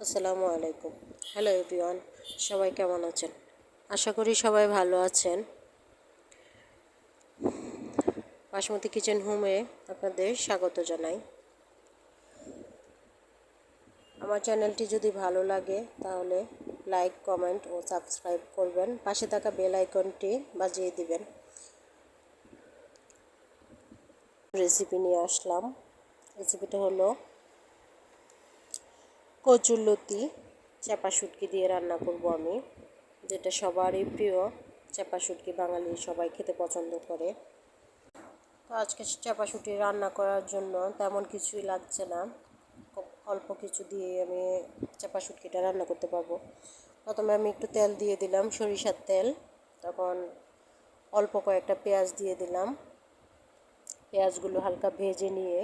আসসালামু আলাইকুম। Hello everyone, সবাই কেমন আছেন? আশা করি সবাই ভালো আছেন। বাসমতি কিচেন হোমে আপনাদের স্বাগত জানাই। আমার চ্যানেলটি যদি ভালো লাগে তাহলে লাইক, কমেন্ট ও সাবস্ক্রাইব করবেন। পাশে থাকা বেল আইকনটি বাজিয়ে দিবেন। রেসিপি নিয়ে আসলাম। রেসিপিটা হলো কচুরলতি চাপা শুটকি দিয়ে রান্না করব আমি, যেটা সবারই প্রিয়। চাপা শুটকি বাঙালি সবাই খেতে পছন্দ করে। তো আজকে চাপা শুটকি রান্না করার জন্য তেমন কিছুই লাগছে না, খুব অল্প কিছু দিয়ে আমি চাপা শুটকিটা রান্না করতে পারবো। প্রথমে আমি একটু তেল দিয়ে দিলাম, সরিষার তেল। তখন অল্প কয়েকটা পেঁয়াজ দিয়ে দিলাম। পেঁয়াজগুলো হালকা ভেজে নিয়ে,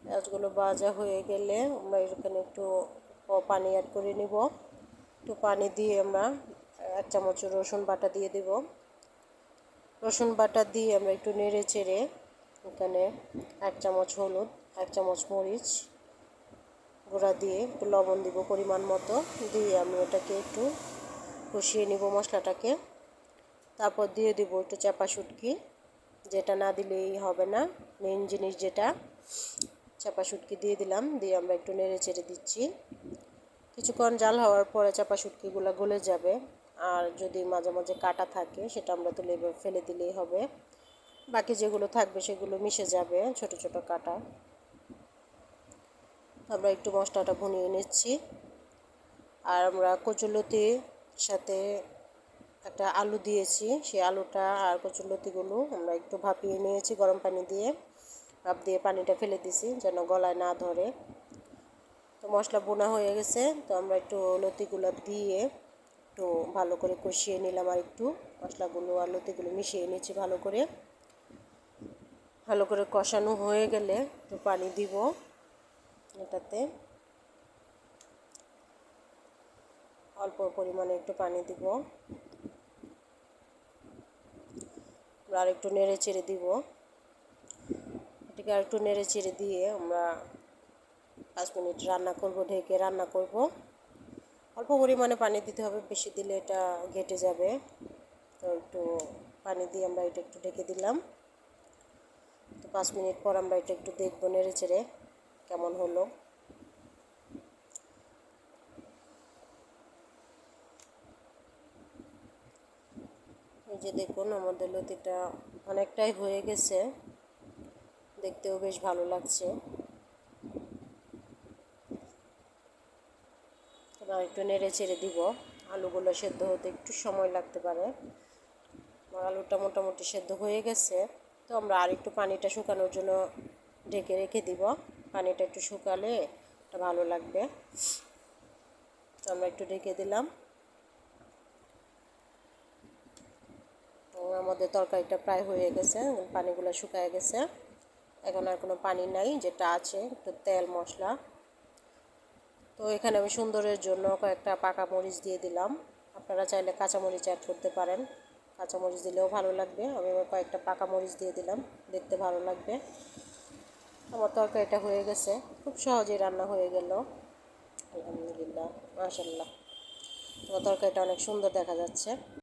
পেঁয়াজগুলো ভাজা হয়ে গেলে আমরা এখানে একটু পানি অ্যাড করে নিব। একটু পানি দিয়ে আমরা 1 চামচ রসুন বাটা দিয়ে দেব। রসুন বাটা দিয়ে আমরা একটু নেড়ে চেড়ে এখানে 1 চামচ হলুদ, 1 চামচ মরিচ গুঁড়া দিয়ে একটু লবণ দিব পরিমাণ মতো, দিয়ে আমি এটাকে একটু কষিয়ে নিব মশলাটাকে। তারপর দিয়ে দেব একটু চাপা শুটকি, যেটা না দিলেই হবে না, মেন জিনিস যেটা। চাপা শুটকি দিয়ে দিলাম, দিয়ে আমরা একটু নেড়ে চেড়ে দিচ্ছি। কিছুক্ষণ জাল হওয়ার পরে চাপা শুটকিগুলো গলে যাবে। আর যদি মাঝে মাঝে কাটা থাকে সেটা আমরা তুলে ফেলে দিলেই হবে। বাকি যেগুলো থাকবে সেগুলো মিশে যাবে, ছোট ছোট কাটা। আমরা একটু মশলাটা ভুনিয়ে নিচ্ছি। আর আমরা কচুরলতির সাথে একটা আলু দিয়েছি, সেই আলুটা আর কচুরলতিগুলো আমরা একটু ভাপিয়ে নিয়েছি গরম পানি দিয়ে। ভাপ দিয়ে পানিটা ফেলে দিছি যেন গলায় না ধরে। তো মশলা বোনা হয়ে গেছে, তো আমরা একটু লতিগুলো দিয়ে একটু ভালো করে কষিয়ে নিলাম। আর একটু মশলাগুলো আর লতিগুলো মিশিয়ে নিচ্ছি ভালো করে। ভালো করে কষানো হয়ে গেলে একটু পানি দিব এটাতে, অল্প পরিমাণে একটু পানি দিব। আর একটু নেড়ে চেড়ে দিব। এটাকে আর একটু নেড়ে চেড়ে দিয়ে আমরা 5 মিনিট রান্না করব, ঢেকে রান্না করব। অল্প পরিমাণে পানি দিতে হবে, বেশি দিলে এটা ঘেটে যাবে। তো একটু পানি দিয়ে আমরা এটা একটু ঢেকে দিলাম। তো 5 মিনিট পর আমরা এটা একটু দেখবো নেড়ে চেড়ে কেমন হলো। এই যে দেখুন, আমাদের লতিটা অনেকটাই হয়ে গেছে, দেখতেও বেশ ভালো লাগছে। এবার একটু নেড়ে চেড়ে দিব। আলুগুলো সেদ্ধ হতে একটু সময় লাগতে পারে। আলুটা মোটামুটি সেদ্ধ হয়ে গেছে। তো আমরা আর একটু পানিটা শুকানোর জন্য ঢেকে রেখে দিব। পানিটা একটু শুকালে এটা ভালো লাগবে। তো আমরা একটু ঢেকে দিলাম। আমাদের তরকারিটা প্রায় হয়ে গেছে, পানিগুলো শুকায় গেছে। এখন আর কোনো পানি নাই, যেটা আছে একটু তেল মশলা। তো এখানে আমি সুন্দরের জন্য কয়েকটা পাকা মরিচ দিয়ে দিলাম। আপনারা চাইলে কাঁচামরিচ অ্যাড করতে পারেন, কাঁচামরিচ দিলেও ভালো লাগবে। আমি কয়েকটা পাকা মরিচ দিয়ে দিলাম, দেখতে ভালো লাগবে। আমার তরকারিটা হয়ে গেছে, খুব সহজেই রান্না হয়ে গেল। আলহামদুলিল্লাহ, মাশাআল্লাহ। আমার তরকারিটা অনেক সুন্দর দেখা যাচ্ছে।